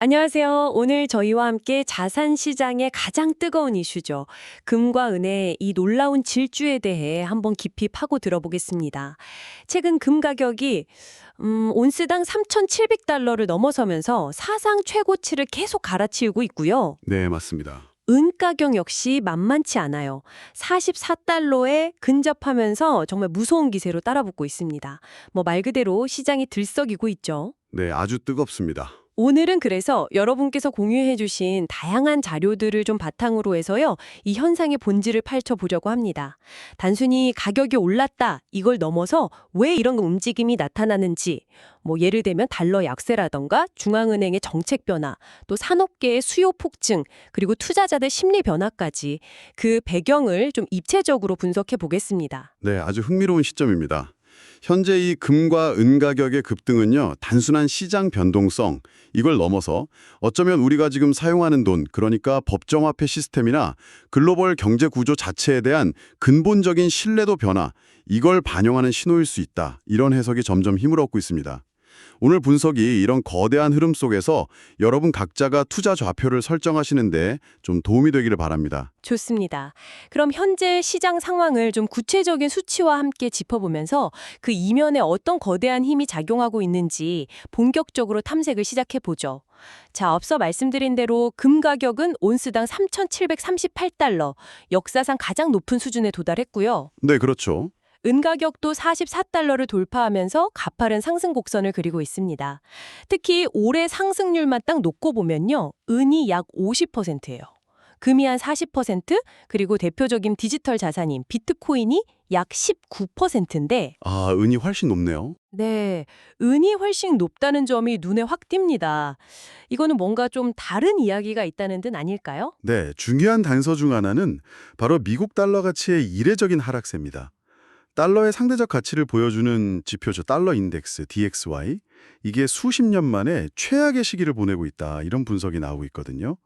안녕하세요. 오늘 저희와 함께 자산 시장의 가장 뜨거운 이슈죠. 금과 은의 이 놀라운 질주에 대해 한번 깊이 파고 들어보겠습니다. 최근 금 가격이 온스당 3,700달러를 넘어서면서 사상 최고치를 계속 갈아치우고 있고요. 네, 맞습니다. 은 가격 역시 만만치 않아요. 44달러에 근접하면서 정말 무서운 기세로 따라붙고 있습니다. 뭐 말 그대로 시장이 들썩이고 있죠. 네, 아주 뜨겁습니다. 오늘은 그래서 여러분께서 공유해 주신 다양한 자료들을 좀 바탕으로 해서요. 이 현상의 본질을 파헤쳐보려고 합니다. 단순히 가격이 올랐다 이걸 넘어서 왜 이런 움직임이 나타나는지 뭐 예를 들면 달러 약세라던가 중앙은행의 정책 변화, 또 산업계의 수요 폭증, 그리고 투자자들 심리 변화까지 그 배경을 좀 입체적으로 분석해 보겠습니다. 네, 아주 흥미로운 시점입니다. 현재 이 금과 은 가격의 급등은요, 단순한 시장 변동성, 이걸 넘어서 어쩌면 우리가 지금 사용하는 돈, 그러니까 법정화폐 시스템이나 글로벌 경제 구조 자체에 대한 근본적인 신뢰도 변화, 이걸 반영하는 신호일 수 있다. 이런 해석이 점점 힘을 얻고 있습니다. 오늘 분석이 이런 거대한 흐름 속에서 여러분 각자가 투자 좌표를 설정하시는데 좀 도움이 되기를 바랍니다. 좋습니다. 그럼 현재 시장 상황을 좀 구체적인 수치와 함께 짚어보면서 그 이면에 어떤 거대한 힘이 작용하고 있는지 본격적으로 탐색을 시작해보죠. 자, 앞서 말씀드린 대로 금 가격은 온스당 3,738달러, 역사상 가장 높은 수준에 도달했고요. 네, 그렇죠. 은 가격도 44달러를 돌파하면서 가파른 상승 곡선을 그리고 있습니다. 특히 올해 상승률만 딱 놓고 보면요. 은이 약 50%예요. 금이 한 40%, 그리고 대표적인 디지털 자산인 비트코인이 약 19%인데 아, 은이 훨씬 높네요. 네, 은이 훨씬 높다는 점이 눈에 확 띕니다. 이거는 뭔가 좀 다른 이야기가 있다는 듯 아닐까요? 네, 중요한 단서 중 하나는 바로 미국 달러 가치의 이례적인 하락세입니다. 달러의 상대적 가치를 보여주는 지표죠. 달러 인덱스, DXY. 이게 수십 년 만에 최악의 시기를 보내고 있다. 이런 분석이 나오고 있거든요.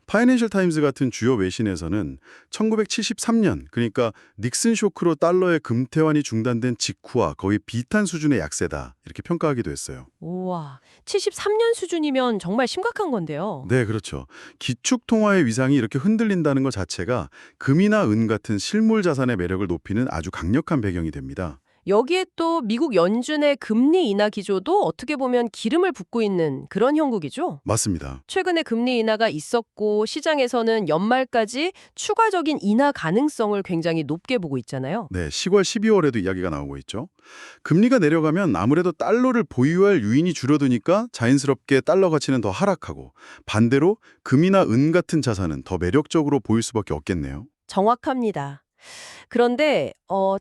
파이낸셜 타임즈 같은 주요 외신에서는 1973년, 그러니까 닉슨 쇼크로 달러의 금태환이 중단된 직후와 거의 비슷한 수준의 약세다. 이렇게 평가하기도 했어요. 우와, 73년 수준이면 정말 심각한 건데요. 네, 그렇죠. 기축통화의 위상이 이렇게 흔들린다는 것 자체가 금이나 은 같은 실물 자산의 매력을 높이는 아주 강력한 배경이 됩니다. 여기에 또 미국 연준의 금리 인하 기조도 어떻게 보면 기름을 붓고 있는 그런 형국이죠. 맞습니다. 최근에 금리 인하가 있었고 시장에서는 연말까지 추가적인 인하 가능성을 굉장히 높게 보고 있잖아요. 네, 10월, 12월에도 이야기가 나오고 있죠. 금리가 내려가면 아무래도 달러를 보유할 유인이 줄어드니까 자연스럽게 달러 가치는 더 하락하고 반대로 금이나 은 같은 자산은 더 매력적으로 보일 수밖에 없겠네요. 정확합니다. 그런데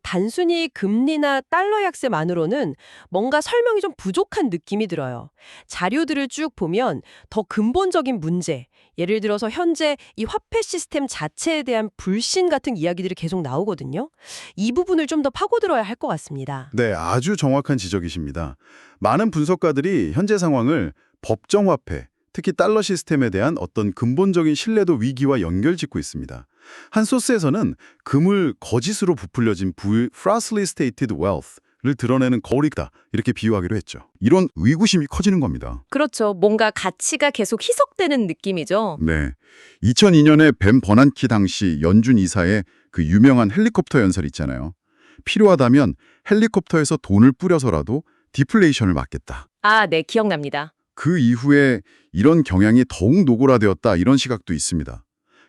단순히 금리나 달러 약세만으로는 뭔가 설명이 좀 부족한 느낌이 들어요. 자료들을 쭉 보면 더 근본적인 문제, 예를 들어서 현재 이 화폐 시스템 자체에 대한 불신 같은 이야기들이 계속 나오거든요. 이 부분을 좀 더 파고들어야 할 것 같습니다. 네, 아주 정확한 지적이십니다. 많은 분석가들이 현재 상황을 법정화폐, 특히 달러 시스템에 대한 어떤 근본적인 신뢰도 위기와 연결짓고 있습니다. 한 소스에서는 금을 거짓으로 부풀려진 부의 falsely stated wealth를 드러내는 거울이다 이렇게 비유하기로 했죠. 이런 의구심이 커지는 겁니다. 그렇죠. 뭔가 가치가 계속 희석되는 느낌이죠. 네, 2002년에 벤 버난키 당시 연준 이사의 그 유명한 헬리콥터 연설 있잖아요. 필요하다면 헬리콥터에서 돈을 뿌려서라도 디플레이션을 막겠다. 아, 네, 기억납니다. 그 이후에 이런 경향이 더욱 노골화되었다 이런 시각도 있습니다.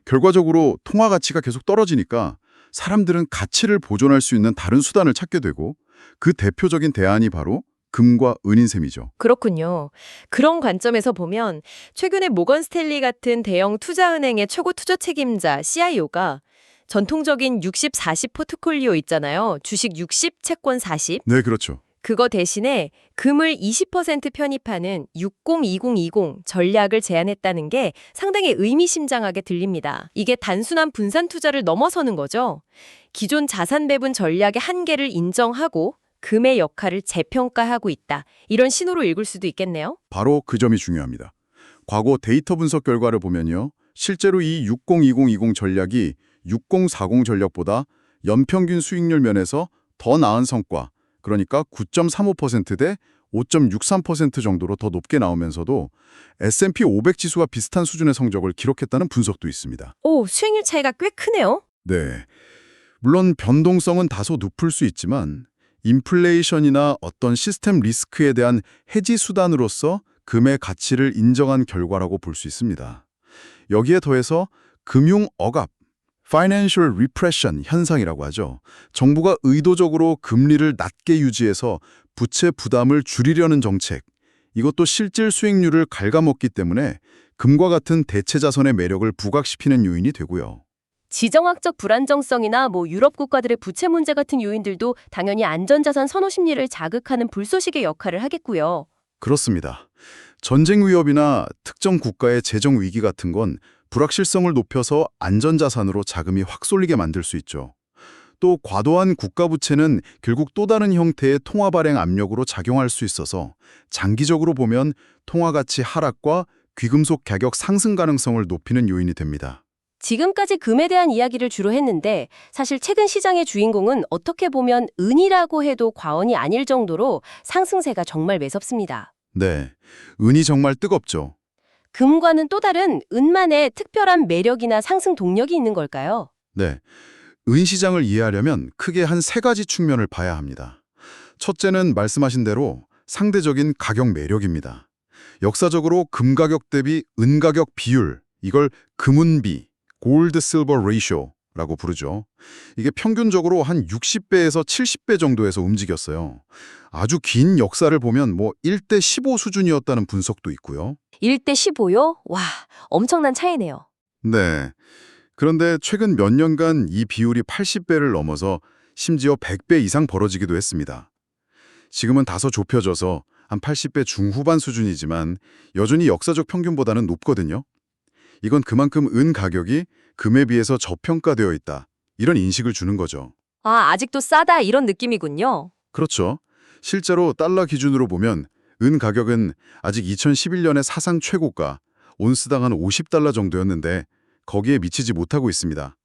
결과적으로 통화 가치가 계속 떨어지니까 사람들은 가치를 보존할 수 있는 다른 수단을 찾게 되고 그 대표적인 대안이 바로 금과 은인 셈이죠. 그렇군요. 그런 관점에서 보면 최근에 모건 스탠리 같은 대형 투자은행의 최고 투자 책임자 CIO가 전통적인 60-40 포트폴리오 있잖아요. 주식 60, 채권 40. 네, 그렇죠. 그거 대신에 금을 20% 편입하는 60-20-20 전략을 제안했다는 게 상당히 의미심장하게 들립니다. 이게 단순한 분산 투자를 넘어서는 거죠. 기존 자산 배분 전략의 한계를 인정하고 금의 역할을 재평가하고 있다. 이런 신호로 읽을 수도 있겠네요. 바로 그 점이 중요합니다. 과거 데이터 분석 결과를 보면요. 실제로 이 60-20-20 전략이 60-40 전략보다 연평균 수익률 면에서 더 나은 성과, 그러니까 9.35% 대 5.63% 정도로 더 높게 나오면서도 S&P 500 지수와 비슷한 수준의 성적을 기록했다는 분석도 있습니다. 오, 수익률 차이가 꽤 크네요. 네. 물론 변동성은 다소 높을 수 있지만 인플레이션이나 어떤 시스템 리스크에 대한 해지 수단으로서 금의 가치를 인정한 결과라고 볼 수 있습니다. 여기에 더해서 금융 억압, Financial Repression 현상이라고 하죠. 정부가 의도적으로 금리를 낮게 유지해서 부채 부담을 줄이려는 정책, 이것도 실질 수익률을 갉아먹기 때문에 금과 같은 대체 자산의 매력을 부각시키는 요인이 되고요. 지정학적 불안정성이나 유럽 국가들의 부채 문제 같은 요인들도 당연히 안전자산 선호 심리를 자극하는 불쏘시개 역할을 하겠고요. 그렇습니다. 전쟁 위협이나 특정 국가의 재정 위기 같은 건 불확실성을 높여서 안전자산으로 자금이 확 쏠리게 만들 수 있죠. 또 과도한 국가 부채는 결국 또 다른 형태의 통화 발행 압력으로 작용할 수 있어서 장기적으로 보면 통화 가치 하락과 귀금속 가격 상승 가능성을 높이는 요인이 됩니다. 지금까지 금에 대한 이야기를 주로 했는데 사실 최근 시장의 주인공은 어떻게 보면 은이라고 해도 과언이 아닐 정도로 상승세가 정말 매섭습니다. 네, 은이 정말 뜨겁죠. 금과는 또 다른 은만의 특별한 매력이나 상승 동력이 있는 걸까요? 네, 은 시장을 이해하려면 크게 한 세 가지 측면을 봐야 합니다. 첫째는 말씀하신 대로 상대적인 가격 매력입니다. 역사적으로 금 가격 대비 은 가격 비율, 이걸 금은비, 골드 실버 레이쇼라고 부르죠. 이게 평균적으로 한 60배에서 70배 정도에서 움직였어요. 아주 긴 역사를 보면 1대 15 수준이었다는 분석도 있고요. 1대 15요? 와, 엄청난 차이네요. 네. 그런데 최근 몇 년간 이 비율이 80배를 넘어서 심지어 100배 이상 벌어지기도 했습니다. 지금은 다소 좁혀져서 한 80배 중후반 수준이지만 여전히 역사적 평균보다는 높거든요. 이건 그만큼 은 가격이 금에 비해서 저평가되어 있다, 이런 인식을 주는 거죠. 아, 아직도 싸다 이런 느낌이군요. 그렇죠. 실제로 달러 기준으로 보면 은 가격은 아직 2011년의 사상 최고가, 온스당 한 50달러 정도였는데 거기에 미치지 못하고 있습니다.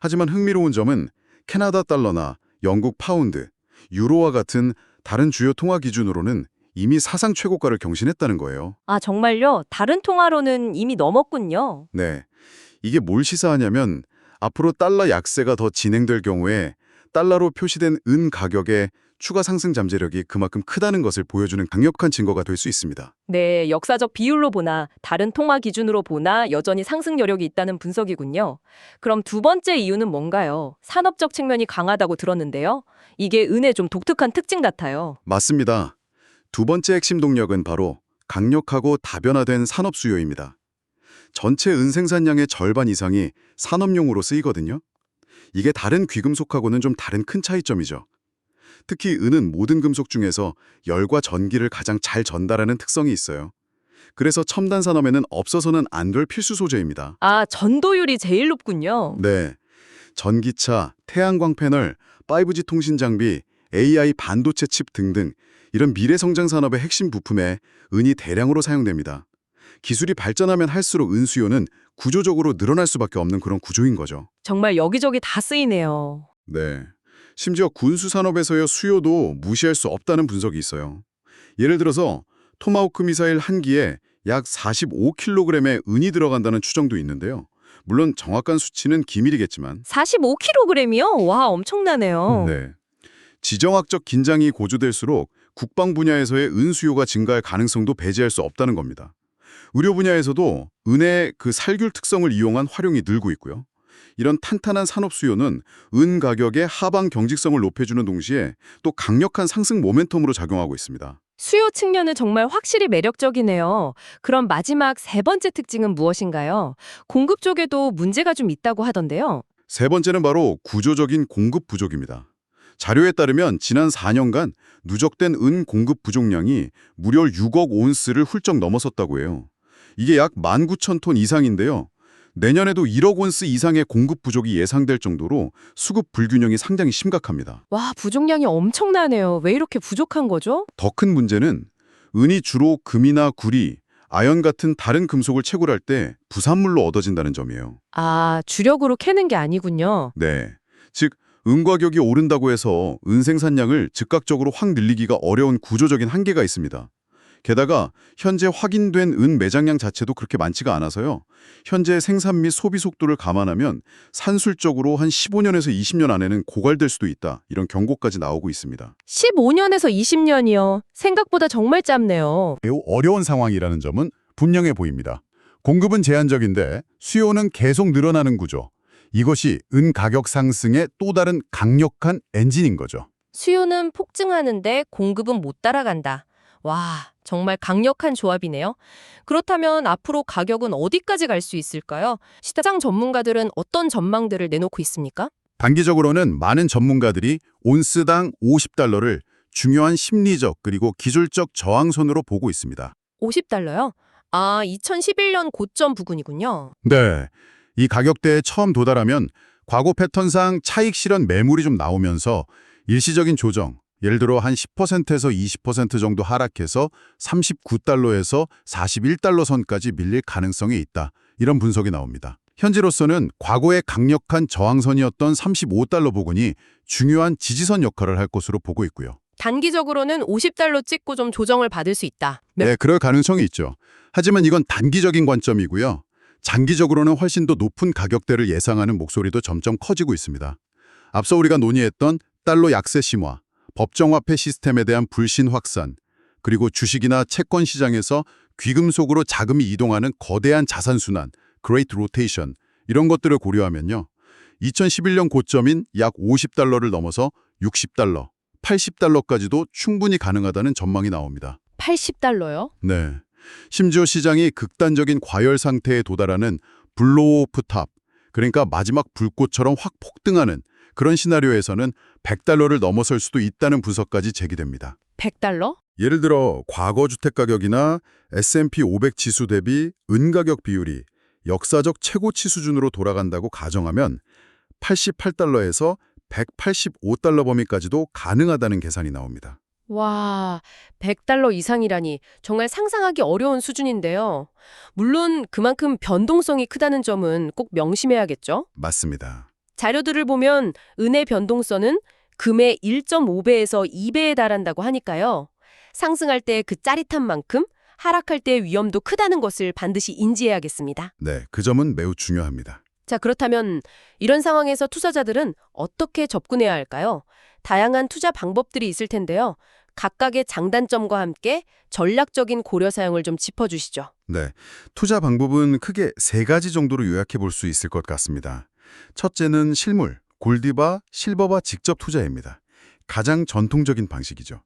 하지만 흥미로운 점은 캐나다 달러나 영국 파운드, 유로와 같은 다른 주요 통화 기준으로는 이미 사상 최고가를 경신했다는 거예요. 아, 정말요? 다른 통화로는 이미 넘었군요. 네. 이게 뭘 시사하냐면 앞으로 달러 약세가 더 진행될 경우에 달러로 표시된 은 가격의 추가 상승 잠재력이 그만큼 크다는 것을 보여주는 강력한 증거가 될 수 있습니다. 네, 역사적 비율로 보나 다른 통화 기준으로 보나 여전히 상승 여력이 있다는 분석이군요. 그럼 두 번째 이유는 뭔가요? 산업적 측면이 강하다고 들었는데요. 이게 은의 좀 독특한 특징 같아요. 맞습니다. 두 번째 핵심 동력은 바로 강력하고 다변화된 산업 수요입니다. 전체 은 생산량의 절반 이상이 산업용으로 쓰이거든요. 이게 다른 귀금속하고는 좀 다른 큰 차이점이죠. 특히 은은 모든 금속 중에서 열과 전기를 가장 잘 전달하는 특성이 있어요. 그래서 첨단 산업에는 없어서는 안 될 필수 소재입니다. 아, 전도율이 제일 높군요. 네, 전기차, 태양광 패널, 5G 통신 장비, AI 반도체 칩 등등 이런 미래 성장 산업의 핵심 부품에 은이 대량으로 사용됩니다. 기술이 발전하면 할수록 은 수요는 구조적으로 늘어날 수밖에 없는 그런 구조인 거죠. 정말 여기저기 다 쓰이네요. 네. 심지어 군수 산업에서의 수요도 무시할 수 없다는 분석이 있어요. 예를 들어서 토마호크 미사일 한 기에 약 45kg의 은이 들어간다는 추정도 있는데요. 물론 정확한 수치는 기밀이겠지만 45kg이요? 와, 엄청나네요. 네. 지정학적 긴장이 고조될수록 국방 분야에서의 은 수요가 증가할 가능성도 배제할 수 없다는 겁니다. 의료 분야에서도 은의 그 살균 특성을 이용한 활용이 늘고 있고요. 이런 탄탄한 산업 수요는 은 가격의 하방 경직성을 높여주는 동시에 또 강력한 상승 모멘텀으로 작용하고 있습니다. 수요 측면은 정말 확실히 매력적이네요. 그럼 마지막 세 번째 특징은 무엇인가요? 공급 쪽에도 문제가 좀 있다고 하던데요. 세 번째는 바로 구조적인 공급 부족입니다. 자료에 따르면 지난 4년간 누적된 은 공급 부족량이 무려 6억 온스를 훌쩍 넘어섰다고 해요. 이게 약 19,000톤 이상인데요. 내년에도 1억 온스 이상의 공급 부족이 예상될 정도로 수급 불균형이 상당히 심각합니다. 와, 부족량이 엄청나네요. 왜 이렇게 부족한 거죠? 더 큰 문제는 은이 주로 금이나 구리, 아연 같은 다른 금속을 채굴할 때 부산물로 얻어진다는 점이에요. 아, 주력으로 캐는 게 아니군요. 네. 즉 은 가격이 오른다고 해서 은 생산량을 즉각적으로 확 늘리기가 어려운 구조적인 한계가 있습니다. 게다가 현재 확인된 은 매장량 자체도 그렇게 많지가 않아서요. 현재 생산 및 소비 속도를 감안하면 산술적으로 한 15년에서 20년 안에는 고갈될 수도 있다. 이런 경고까지 나오고 있습니다. 15년에서 20년이요. 생각보다 정말 짧네요. 매우 어려운 상황이라는 점은 분명해 보입니다. 공급은 제한적인데 수요는 계속 늘어나는 구조. 이것이 은 가격 상승의 또 다른 강력한 엔진인 거죠. 수요는 폭증하는데 공급은 못 따라간다. 와, 정말 강력한 조합이네요. 그렇다면 앞으로 가격은 어디까지 갈 수 있을까요? 시장 전문가들은 어떤 전망들을 내놓고 있습니까? 단기적으로는 많은 전문가들이 온스당 50달러를 중요한 심리적 그리고 기술적 저항선으로 보고 있습니다. 50달러요? 아, 2011년 고점 부근이군요. 네, 이 가격대에 처음 도달하면 과거 패턴상 차익 실현 매물이 좀 나오면서 일시적인 조정, 예를 들어 한 10%에서 20% 정도 하락해서 39달러에서 41달러 선까지 밀릴 가능성이 있다. 이런 분석이 나옵니다. 현재로서는 과거의 강력한 저항선이었던 35달러 부근이 중요한 지지선 역할을 할 것으로 보고 있고요. 단기적으로는 50달러 찍고 좀 조정을 받을 수 있다. 네, 그럴 가능성이 있죠. 하지만 이건 단기적인 관점이고요. 장기적으로는 훨씬 더 높은 가격대를 예상하는 목소리도 점점 커지고 있습니다. 앞서 우리가 논의했던 달러 약세 심화, 법정화폐 시스템에 대한 불신 확산, 그리고 주식이나 채권 시장에서 귀금속으로 자금이 이동하는 거대한 자산 순환, Great Rotation, 이런 것들을 고려하면요. 2011년 고점인 약 50달러를 넘어서 60달러, 80달러까지도 충분히 가능하다는 전망이 나옵니다. 80달러요? 네. 심지어 시장이 극단적인 과열 상태에 도달하는 블로우 오프 탑, 그러니까 마지막 불꽃처럼 확 폭등하는 그런 시나리오에서는 100달러를 넘어설 수도 있다는 분석까지 제기됩니다. 100달러? 예를 들어 과거 주택 가격이나 S&P 500 지수 대비 은 가격 비율이 역사적 최고치 수준으로 돌아간다고 가정하면 88달러에서 185달러 범위까지도 가능하다는 계산이 나옵니다. 와, 100달러 이상이라니 정말 상상하기 어려운 수준인데요. 물론 그만큼 변동성이 크다는 점은 꼭 명심해야겠죠? 맞습니다. 자료들을 보면 은의 변동성은 금의 1.5배에서 2배에 달한다고 하니까요. 상승할 때 그 짜릿한 만큼 하락할 때 위험도 크다는 것을 반드시 인지해야겠습니다. 네, 그 점은 매우 중요합니다. 자, 그렇다면 이런 상황에서 투자자들은 어떻게 접근해야 할까요? 다양한 투자 방법들이 있을 텐데요. 각각의 장단점과 함께 전략적인 고려 사용을 좀 짚어주시죠. 네, 투자 방법은 크게 3가지 정도로 요약해 볼 수 있을 것 같습니다. 첫째는 실물, 골드바, 실버바 직접 투자입니다. 가장 전통적인 방식이죠.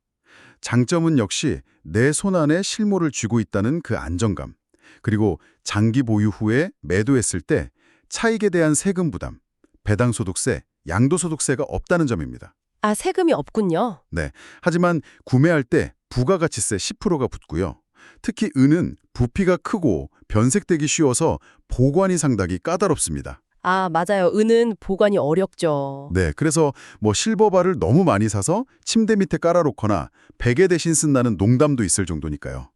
장점은 역시 내 손안에 실물을 쥐고 있다는 그 안정감, 그리고 장기 보유 후에 매도했을 때 차익에 대한 세금 부담, 배당소득세, 양도소득세가 없다는 점입니다. 아, 세금이 없군요. 네, 하지만 구매할 때 부가가치세 10%가 붙고요. 특히 은은 부피가 크고 변색되기 쉬워서 보관이 상당히 까다롭습니다. 아, 맞아요. 은은 보관이 어렵죠. 네, 그래서 실버바를 너무 많이 사서 침대 밑에 깔아놓거나 베개 대신 쓴다는 농담도 있을 정도니까요.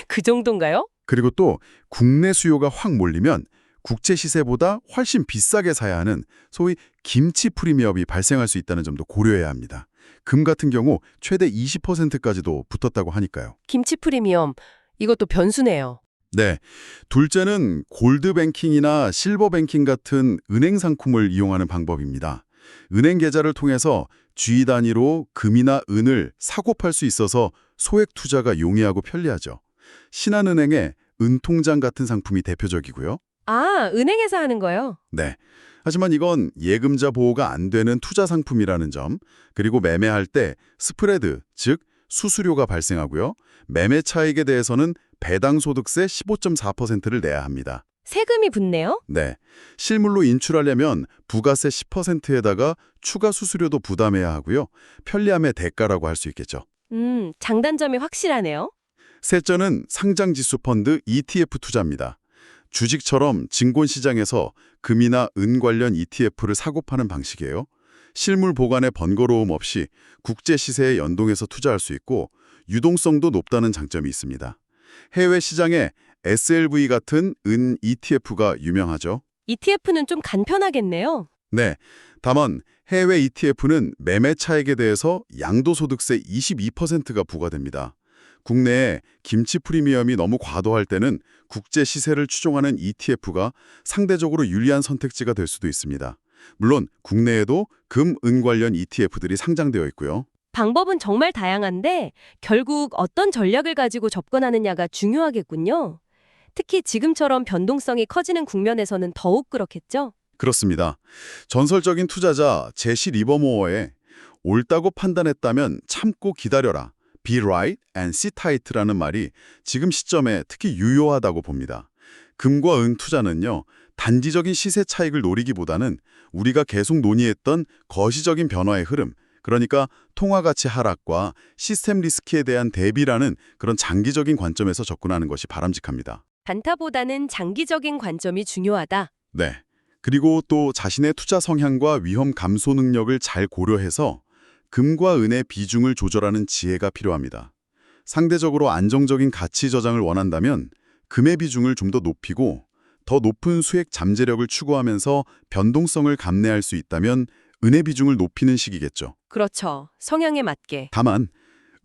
그 정도인가요? 그리고 또 국내 수요가 확 몰리면 국제 시세보다 훨씬 비싸게 사야 하는 소위 김치 프리미엄이 발생할 수 있다는 점도 고려해야 합니다. 금 같은 경우 최대 20%까지도 붙었다고 하니까요. 김치 프리미엄, 이것도 변수네요. 네, 둘째는 골드뱅킹이나 실버뱅킹 같은 은행 상품을 이용하는 방법입니다. 은행 계좌를 통해서 주의 단위로 금이나 은을 사고 팔 수 있어서 소액 투자가 용이하고 편리하죠. 신한은행의 은통장 같은 상품이 대표적이고요. 아, 은행에서 하는 거요? 네, 하지만 이건 예금자 보호가 안 되는 투자 상품이라는 점, 그리고 매매할 때 스프레드, 즉 수수료가 발생하고요. 매매 차익에 대해서는 배당소득세 15.4%를 내야 합니다. 세금이 붙네요? 네, 실물로 인출하려면 부가세 10%에다가 추가 수수료도 부담해야 하고요. 편리함의 대가라고 할 수 있겠죠. 장단점이 확실하네요. 셋째는 상장지수 펀드 ETF 투자입니다. 주식처럼 증권시장에서 금이나 은 관련 ETF를 사고 파는 방식이에요. 실물 보관의 번거로움 없이 국제 시세에 연동해서 투자할 수 있고 유동성도 높다는 장점이 있습니다. 해외 시장에 SLV 같은 은 ETF가 유명하죠. ETF는 좀 간편하겠네요. 네, 다만 해외 ETF는 매매 차익에 대해서 양도소득세 22%가 부과됩니다. 국내에 김치 프리미엄이 너무 과도할 때는 국제 시세를 추종하는 ETF가 상대적으로 유리한 선택지가 될 수도 있습니다. 물론 국내에도 금, 은 관련 ETF들이 상장되어 있고요. 방법은 정말 다양한데 결국 어떤 전략을 가지고 접근하느냐가 중요하겠군요. 특히 지금처럼 변동성이 커지는 국면에서는 더욱 그렇겠죠? 그렇습니다. 전설적인 투자자 제시 리버모어의 옳다고 판단했다면 참고 기다려라. Be right and sit tight라는 말이 지금 시점에 특히 유효하다고 봅니다. 금과 은 투자는요, 단기적인 시세 차익을 노리기보다는 우리가 계속 논의했던 거시적인 변화의 흐름, 그러니까 통화가치 하락과 시스템 리스크에 대한 대비라는 그런 장기적인 관점에서 접근하는 것이 바람직합니다. 단타보다는 장기적인 관점이 중요하다. 네. 그리고 또 자신의 투자 성향과 위험 감소 능력을 잘 고려해서 금과 은의 비중을 조절하는 지혜가 필요합니다. 상대적으로 안정적인 가치 저장을 원한다면 금의 비중을 좀 더 높이고 더 높은 수익 잠재력을 추구하면서 변동성을 감내할 수 있다면 은의 비중을 높이는 시기겠죠. 그렇죠. 성향에 맞게. 다만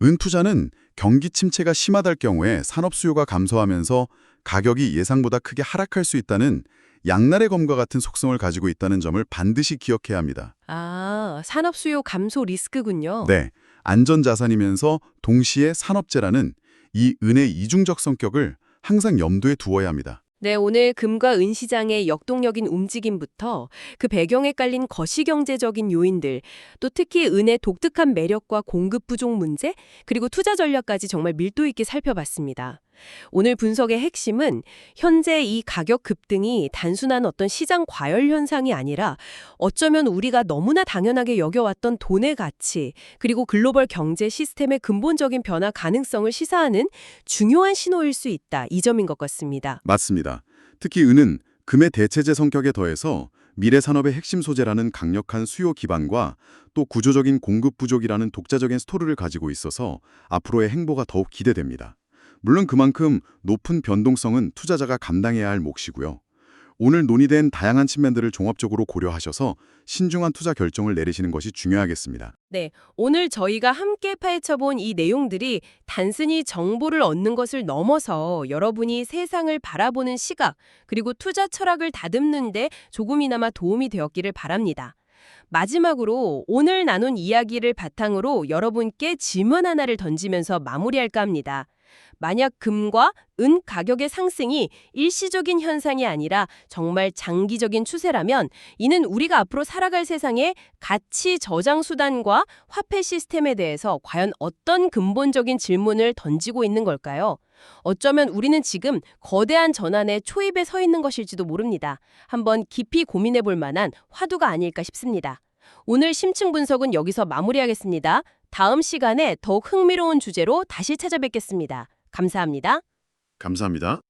은 투자는 경기 침체가 심하달 경우에 산업 수요가 감소하면서 가격이 예상보다 크게 하락할 수 있다는 양날의 검과 같은 속성을 가지고 있다는 점을 반드시 기억해야 합니다. 아, 산업 수요 감소 리스크군요. 네, 안전자산이면서 동시에 산업재라는 이 은의 이중적 성격을 항상 염두에 두어야 합니다. 네, 오늘 금과 은 시장의 역동적인 움직임부터 그 배경에 깔린 거시경제적인 요인들, 또 특히 은의 독특한 매력과 공급 부족 문제, 그리고 투자 전략까지 정말 밀도 있게 살펴봤습니다. 오늘 분석의 핵심은 현재 이 가격 급등이 단순한 어떤 시장 과열 현상이 아니라 어쩌면 우리가 너무나 당연하게 여겨왔던 돈의 가치, 그리고 글로벌 경제 시스템의 근본적인 변화 가능성을 시사하는 중요한 신호일 수 있다. 이 점인 것 같습니다. 맞습니다. 특히 은은 금의 대체제 성격에 더해서 미래 산업의 핵심 소재라는 강력한 수요 기반과 또 구조적인 공급 부족이라는 독자적인 스토리를 가지고 있어서 앞으로의 행보가 더욱 기대됩니다. 물론 그만큼 높은 변동성은 투자자가 감당해야 할 몫이고요. 오늘 논의된 다양한 측면들을 종합적으로 고려하셔서 신중한 투자 결정을 내리시는 것이 중요하겠습니다. 네, 오늘 저희가 함께 파헤쳐본 이 내용들이 단순히 정보를 얻는 것을 넘어서 여러분이 세상을 바라보는 시각, 그리고 투자 철학을 다듬는 데 조금이나마 도움이 되었기를 바랍니다. 마지막으로 오늘 나눈 이야기를 바탕으로 여러분께 질문 하나를 던지면서 마무리할까 합니다. 만약 금과 은 가격의 상승이 일시적인 현상이 아니라 정말 장기적인 추세라면 이는 우리가 앞으로 살아갈 세상의 가치 저장 수단과 화폐 시스템에 대해서 과연 어떤 근본적인 질문을 던지고 있는 걸까요? 어쩌면 우리는 지금 거대한 전환의 초입에 서 있는 것일지도 모릅니다. 한번 깊이 고민해 볼 만한 화두가 아닐까 싶습니다. 오늘 심층 분석은 여기서 마무리하겠습니다. 다음 시간에 더욱 흥미로운 주제로 다시 찾아뵙겠습니다. 감사합니다. 감사합니다.